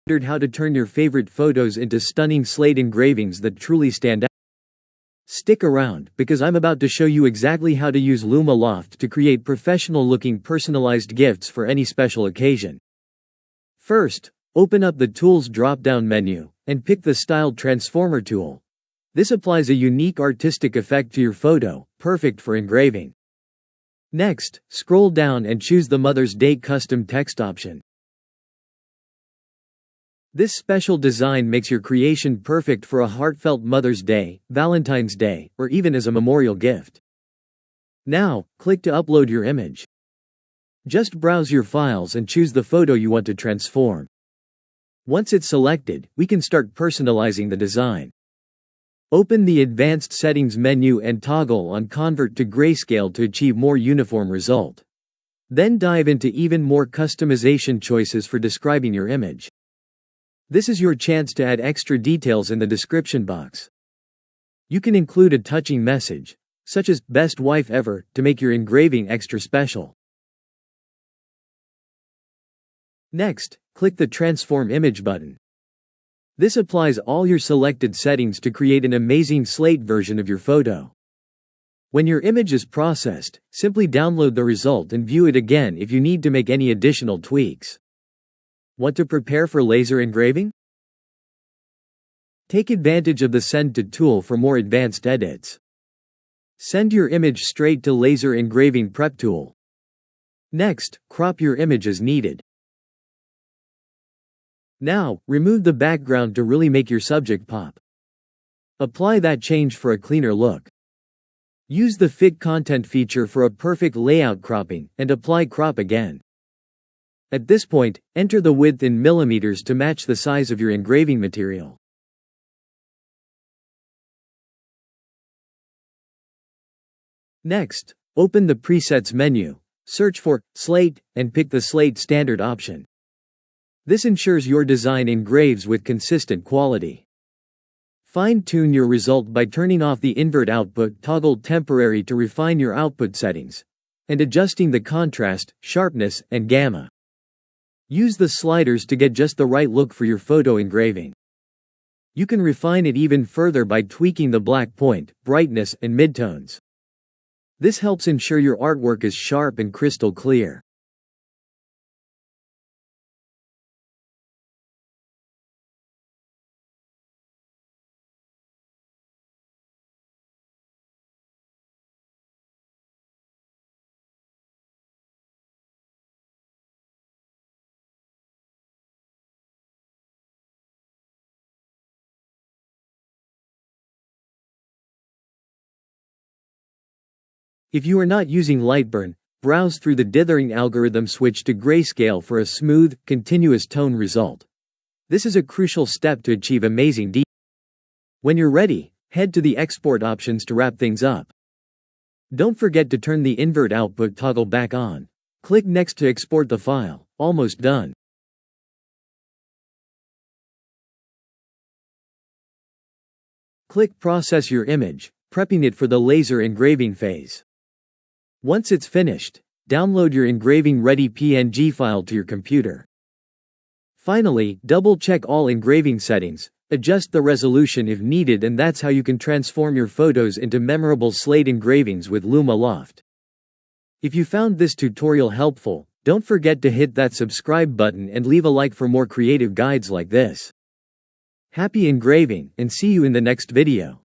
Wondered how to turn your favorite photos into stunning slate engravings that truly stand out? Stick around, because I'm about to show you exactly how to use Luma-Loft to create professional-looking personalized gifts for any special occasion. First, open up the Tools drop-down menu, and pick the Styled Transformer tool. This applies a unique artistic effect to your photo, perfect for engraving. Next, scroll down and choose the Mother's Day custom text option. This special design makes your creation perfect for a heartfelt Mother's Day, Valentine's Day, or even as a memorial gift. Now, click to upload your image. Just browse your files and choose the photo you want to transform. Once it's selected, we can start personalizing the design. Open the Advanced Settings menu and toggle on Convert to Grayscale to achieve more uniform result. Then dive into even more customization choices for describing your image. This is your chance to add extra details in the description box. You can include a touching message, such as "Best Wife Ever," to make your engraving extra special. Next, click the Transform Image button. This applies all your selected settings to create an amazing slate version of your photo. When your image is processed, simply download the result and view it again if you need to make any additional tweaks. Want to prepare for laser engraving? Take advantage of the Send to tool for more advanced edits. Send your image straight to Laser Engraving Prep tool. Next, crop your image as needed. Now, remove the background to really make your subject pop. Apply that change for a cleaner look. Use the Fit Content feature for a perfect layout cropping, and apply crop again. At this point, enter the width in millimeters to match the size of your engraving material. Next, open the Presets menu, search for Slate, and pick the Slate Standard option. This ensures your design engraves with consistent quality. Fine-tune your result by turning off the Invert Output toggle temporary to refine your output settings, and adjusting the contrast, sharpness, and gamma. Use the sliders to get just the right look for your photo engraving. You can refine it even further by tweaking the black point, brightness, and midtones. This helps ensure your artwork is sharp and crystal clear. If you are not using Lightburn, browse through the dithering algorithm, switch to grayscale for a smooth, continuous tone result. This is a crucial step to achieve amazing detail. When you're ready, head to the export options to wrap things up. Don't forget to turn the invert output toggle back on. Click Next to export the file. Almost done. Click Process your image, prepping it for the laser engraving phase. Once it's finished, download your engraving-ready PNG file to your computer. Finally, double-check all engraving settings, adjust the resolution if needed, and that's how you can transform your photos into memorable slate engravings with Luma-Loft. If you found this tutorial helpful, don't forget to hit that subscribe button and leave a like for more creative guides like this. Happy engraving, and see you in the next video.